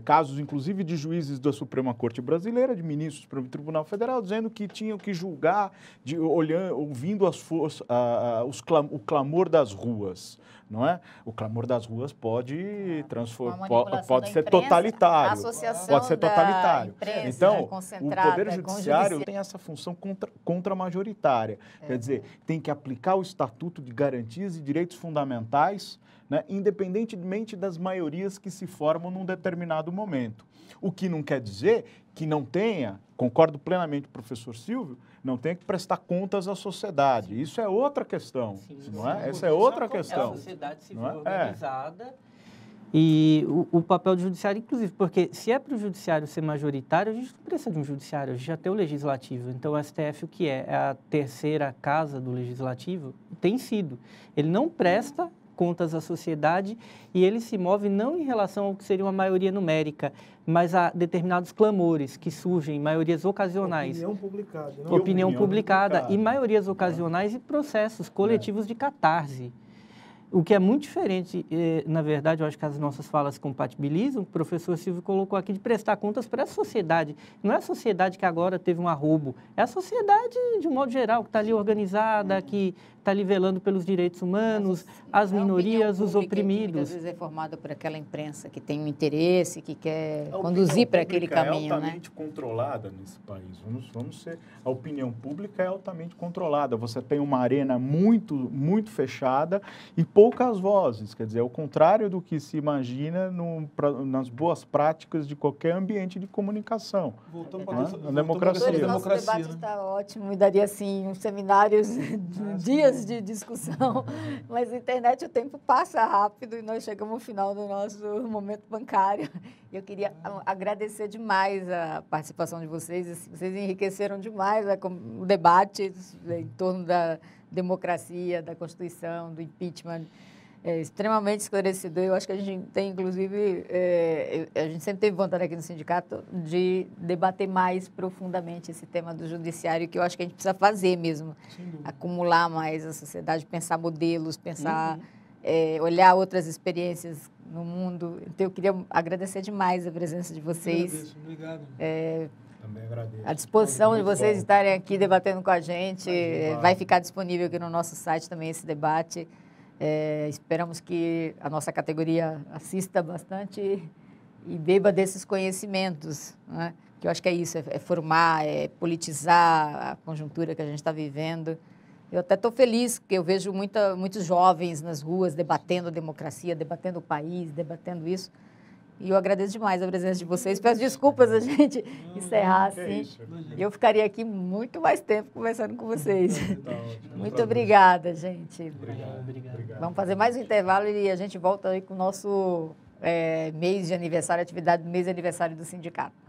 casos, inclusive, de juízes da Suprema Corte Brasileira, de ministros do Supremo Tribunal Federal, dizendo que tinham que julgar, ouvindo o clamor das ruas. Não é? O clamor das ruas pode ser totalitário. Pode ser totalitário. Então, o Poder Judiciário tem essa função contra-majoritária. Quer dizer, tem que aplicar o Estatuto de Garantias e Direitos Fundamentais, né, independentemente das maiorias que se formam num determinado momento. O que não quer dizer que não tenha, concordo plenamente com o professor Silvio, não tem que prestar contas à sociedade. Isso é outra questão, não é? Essa é outra questão. A sociedade civil organizada e o papel do judiciário, inclusive, porque se é para o judiciário ser majoritário, a gente não precisa de um judiciário, a gente já tem o legislativo. Então, o STF, o que é? É a terceira casa do legislativo? Tem sido. Ele não presta contas à sociedade e ele se move não em relação ao que seria uma maioria numérica, mas a determinados clamores que surgem, maiorias ocasionais. Opinião publicada. Não? Opinião publicada e maiorias ocasionais e processos coletivos de catarse. O que é muito diferente, na verdade, eu acho que as nossas falas compatibilizam, o professor Silvio colocou aqui, de prestar contas para a sociedade. Não é a sociedade que agora teve um arrobo, é a sociedade, de um modo geral, que está ali organizada, que está ali velando pelos direitos humanos, as minorias, os oprimidos. Que às vezes é formada por aquela imprensa que tem um interesse, que quer conduzir para aquele caminho, é altamente controlada nesse país. Vamos ser... A opinião pública é altamente controlada. Você tem uma arena muito, muito fechada e poucas vozes. Quer dizer, ao contrário do que se imagina nas boas práticas de qualquer ambiente de comunicação. Voltando para a democracia. Nosso debate está ótimo e daria, assim, uns seminários, dias de discussão, mas na internet o tempo passa rápido e nós chegamos ao final do nosso momento bancário. Eu queria agradecer demais a participação de vocês, vocês enriqueceram demais o debate em torno da democracia, da Constituição, do impeachment. É extremamente esclarecedor. Eu acho que a gente tem, inclusive, a gente sempre teve vontade aqui no sindicato de debater mais profundamente esse tema do judiciário, que eu acho que a gente precisa fazer mesmo, acumular mais a sociedade, pensar modelos, pensar, olhar outras experiências no mundo. Então, eu queria agradecer demais a presença de vocês. Obrigado. Também agradeço. À disposição de Muito vocês bom. estarem aqui debatendo com a gente. Imagina. Vai ficar disponível aqui no nosso site também esse debate. Esperamos que a nossa categoria assista bastante e beba desses conhecimentos, né? Que eu acho que é isso, é formar, é politizar a conjuntura que a gente está vivendo. Eu até estou feliz, porque eu vejo muitos jovens nas ruas debatendo a democracia, debatendo o país, debatendo isso. E eu agradeço demais a presença de vocês. Peço desculpas a gente encerrar assim. Eu ficaria aqui muito mais tempo conversando com vocês. Muito obrigada, gente. Obrigado. Vamos fazer mais um intervalo e a gente volta aí com o nosso mês de aniversário, atividade do mês de aniversário do sindicato.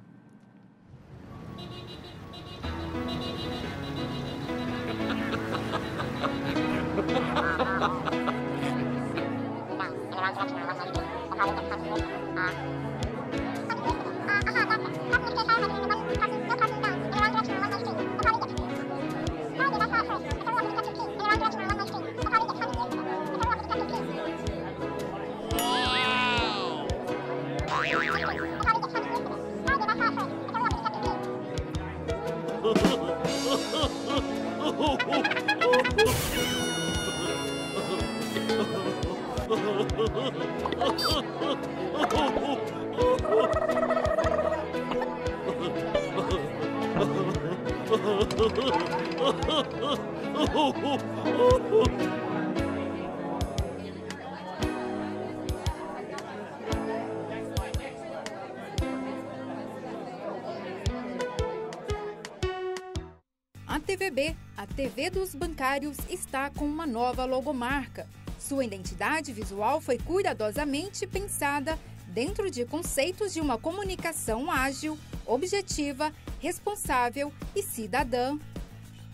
A TVB, a TV dos bancários, está com uma nova logomarca. Sua identidade visual foi cuidadosamente pensada dentro de conceitos de uma comunicação ágil, objetiva, responsável e cidadã.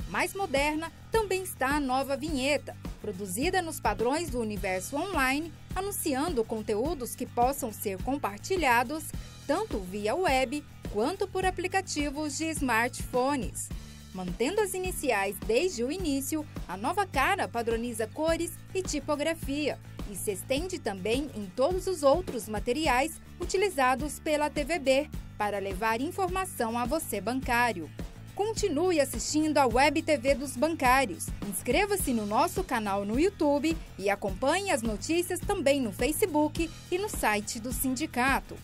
Mais moderna também está a nova vinheta, produzida nos padrões do universo online, anunciando conteúdos que possam ser compartilhados tanto via web quanto por aplicativos de smartphones. Mantendo as iniciais desde o início, a nova cara padroniza cores e tipografia e se estende também em todos os outros materiais utilizados pela TVB para levar informação a você bancário. Continue assistindo a Web TV dos Bancários. Inscreva-se no nosso canal no YouTube e acompanhe as notícias também no Facebook e no site do sindicato.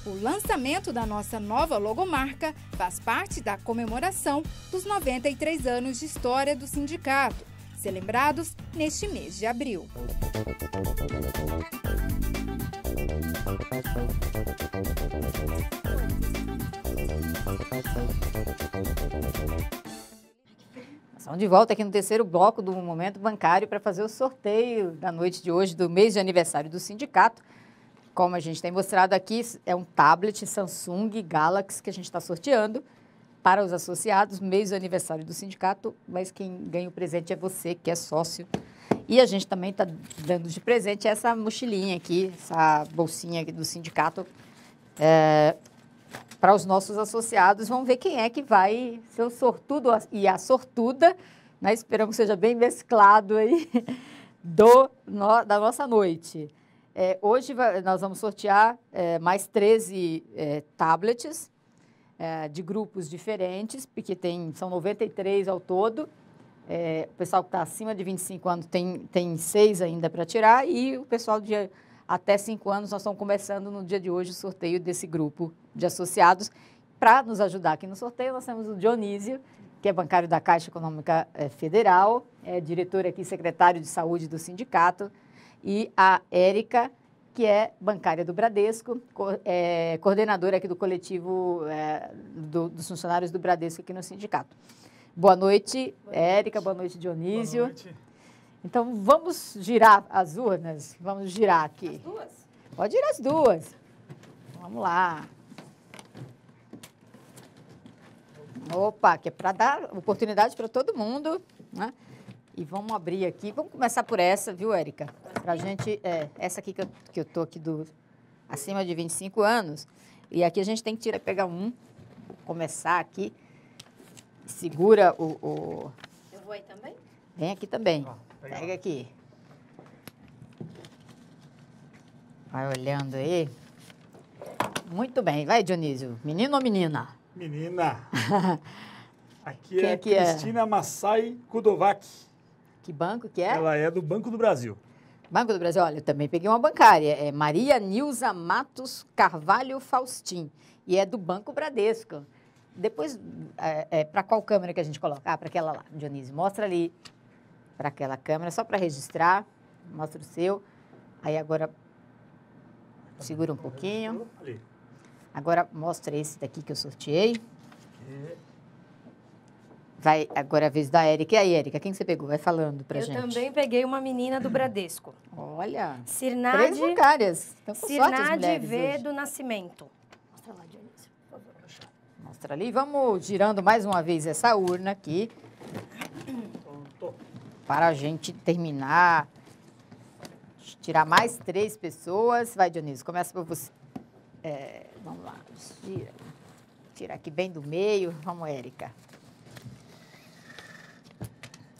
O lançamento da nossa nova logomarca faz parte da comemoração dos 93 anos de história do sindicato, celebrados neste mês de abril. Estamos de volta aqui no terceiro bloco do Momento Bancário para fazer o sorteio da noite de hoje do mês de aniversário do sindicato. Como a gente tem mostrado aqui, é um tablet Samsung Galaxy que a gente está sorteando para os associados, mês do aniversário do sindicato, mas quem ganha o presente é você, que é sócio. E a gente também está dando de presente essa mochilinha aqui, essa bolsinha aqui do sindicato, para os nossos associados. Vamos ver quem é que vai ser o sortudo e a sortuda, né? Esperamos que seja bem mesclado aí, da nossa noite. Hoje nós vamos sortear mais 13 tablets de grupos diferentes, porque são 93 ao todo. O pessoal que está acima de 25 anos tem 6 ainda para tirar, e o pessoal de até 5 anos, nós estamos começando no dia de hoje o sorteio desse grupo de associados. Para nos ajudar aqui no sorteio, nós temos o Dionísio, que é bancário da Caixa Econômica Federal, é diretor aqui, secretário de Saúde do sindicato, e a Érica, que é bancária do Bradesco, coordenadora aqui do coletivo dos funcionários do Bradesco aqui no sindicato. Boa noite, Érica, boa noite, Dionísio. Boa noite. Então, vamos girar as urnas? Vamos girar aqui. As duas? Pode girar as duas. Vamos lá. Opa, que é para dar oportunidade para todo mundo, né? E vamos abrir aqui. Vamos começar por essa, viu, Érica? Para a gente... essa aqui que eu estou aqui acima de 25 anos. E aqui a gente tem que pegar um. Vou começar aqui. Segura o... Eu vou aí também? Vem aqui também. Pega aqui. Vai olhando aí. Muito bem. Vai, Dionísio. Menino ou menina? Menina. Aqui Quem é que é? Cristina Massai Kudovac. Que banco que é? Ela é do Banco do Brasil. Banco do Brasil. Olha, eu também peguei uma bancária. É Maria Nilza Matos Carvalho Faustin. E é do Banco Bradesco. Depois, para qual câmera que a gente coloca? Ah, para aquela lá, Dionísio. Mostra ali para aquela câmera, só para registrar. Mostra o seu. Aí agora, segura um pouquinho. Ali. Agora, mostra esse daqui que eu sorteei. Vai, agora é a vez da Érica. E aí, Érica, quem que você pegou? Vai falando pra gente. Eu também peguei uma menina do Bradesco. Olha, três Cirnade, bancárias. Estão com sorte as Cirnade mulheres V hoje. do Nascimento. Mostra lá, Dionísio, por favor. Mostra ali. Vamos girando mais uma vez essa urna aqui. Para a gente terminar. Tirar mais 3 pessoas. Vai, Dionísio, começa por você. Vamos lá. Tira aqui bem do meio. Vamos, Érica.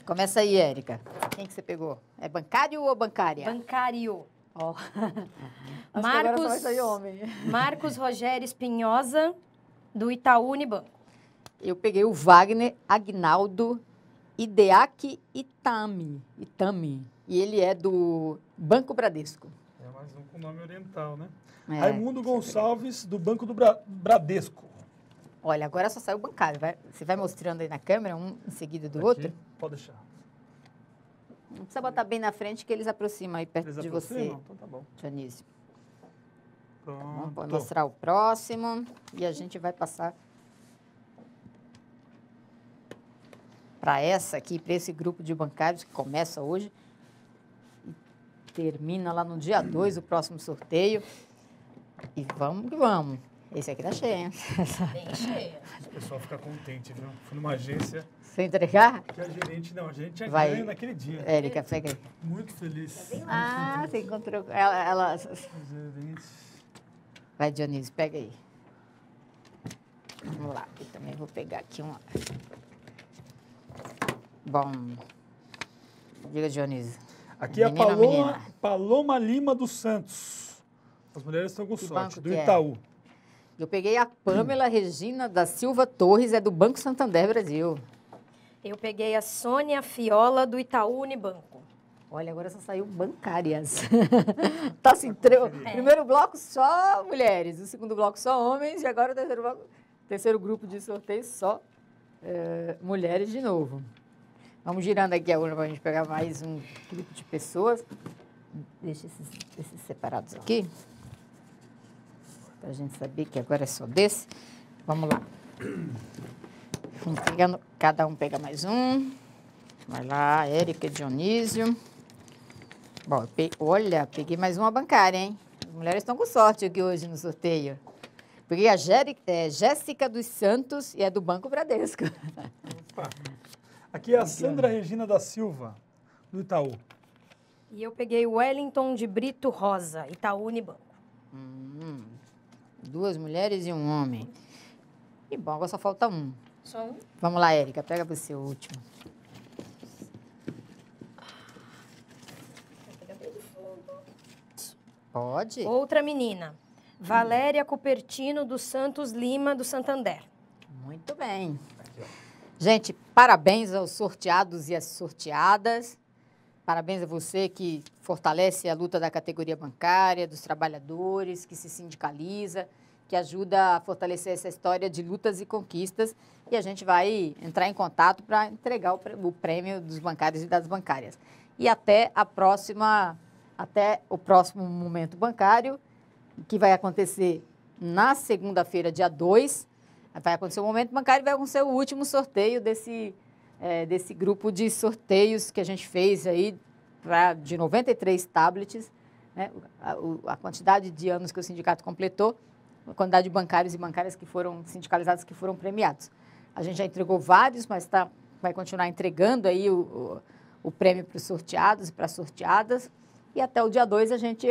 Começa aí, Érica. Quem que você pegou? É bancário ou bancária? Bancário. Ó. Acho que agora só vai sair homem. Marcos Rogério Espinhosa, do Itaú Unibanco. Eu peguei o Wagner Agnaldo Ideaki Itami. E ele é do Banco Bradesco. É mais um com nome oriental, né? É, Raimundo Gonçalves, do Banco do Bradesco. Olha, agora só saiu o bancário. Você vai mostrando aí na câmera, um em seguida do Aqui, outro. pode deixar. Não precisa botar bem na frente que eles aproximam aí perto Eles de aproximam? você, Então tá bom. Dionísio. Vamos Pronto. mostrar o próximo e a gente vai passar para essa aqui, para esse grupo de bancários que começa hoje e termina lá no dia 2, o próximo sorteio. E vamos que vamos. Esse aqui tá cheio, hein? Bem cheia. O pessoal fica contente, viu? Fui numa agência Você entregar? que a gerente tinha Vai. ganho naquele dia. Érica, pega aí. Muito feliz. Ah, você encontrou ela. Os gerentes. Vai, Dionísio, pega aí. Vamos lá, eu também vou pegar aqui uma. Bom, diga, Dionísio. Aqui é a Menina ou menina? Paloma Lima dos Santos. As mulheres estão com Que sorte, banco do que é? Itaú. Eu peguei a Pâmela Regina da Silva Torres, é do Banco Santander Brasil. Eu peguei a Sônia Fiola, do Itaú Unibanco. Olha, agora só saiu bancárias. Tá assim, primeiro bloco só mulheres, o segundo bloco só homens e agora o terceiro grupo de sorteio só mulheres de novo. Vamos girando aqui a urna para a gente pegar mais um grupo de pessoas. Deixa esses separados aqui. Para a gente saber que agora é só desse. Vamos lá. Vamos pegando, cada um pega mais um. Vai lá, Érica, Dionísio. Bom, olha, peguei mais uma bancária, hein? As mulheres estão com sorte aqui hoje no sorteio. Peguei a Jéssica dos Santos e é do Banco Bradesco. Opa. Aqui é a Sandra Regina da Silva, do Itaú. E eu peguei o Wellington de Brito Rosa, Itaú Unibanco. 2 mulheres e um homem. E bom, agora só falta um. Só um? Vamos lá, Érica, pega você o último. Pode? Outra menina. Valéria Cupertino dos Santos Lima, do Santander. Muito bem. Gente, parabéns aos sorteados e às sorteadas. Parabéns a você que fortalece a luta da categoria bancária, dos trabalhadores, que se sindicaliza, que ajuda a fortalecer essa história de lutas e conquistas. E a gente vai entrar em contato para entregar o prêmio dos bancários e das bancárias. E até o próximo Momento Bancário, que vai acontecer na segunda-feira, dia 2. Vai acontecer o Momento Bancário e vai acontecer o último sorteio desse grupo de sorteios que a gente fez aí de 93 tablets, né? A quantidade de anos que o sindicato completou, a quantidade de bancários e bancárias que foram sindicalizados, que foram premiados. A gente já entregou vários, mas vai continuar entregando aí o prêmio para os sorteados e para as sorteadas. E até o dia 2 a gente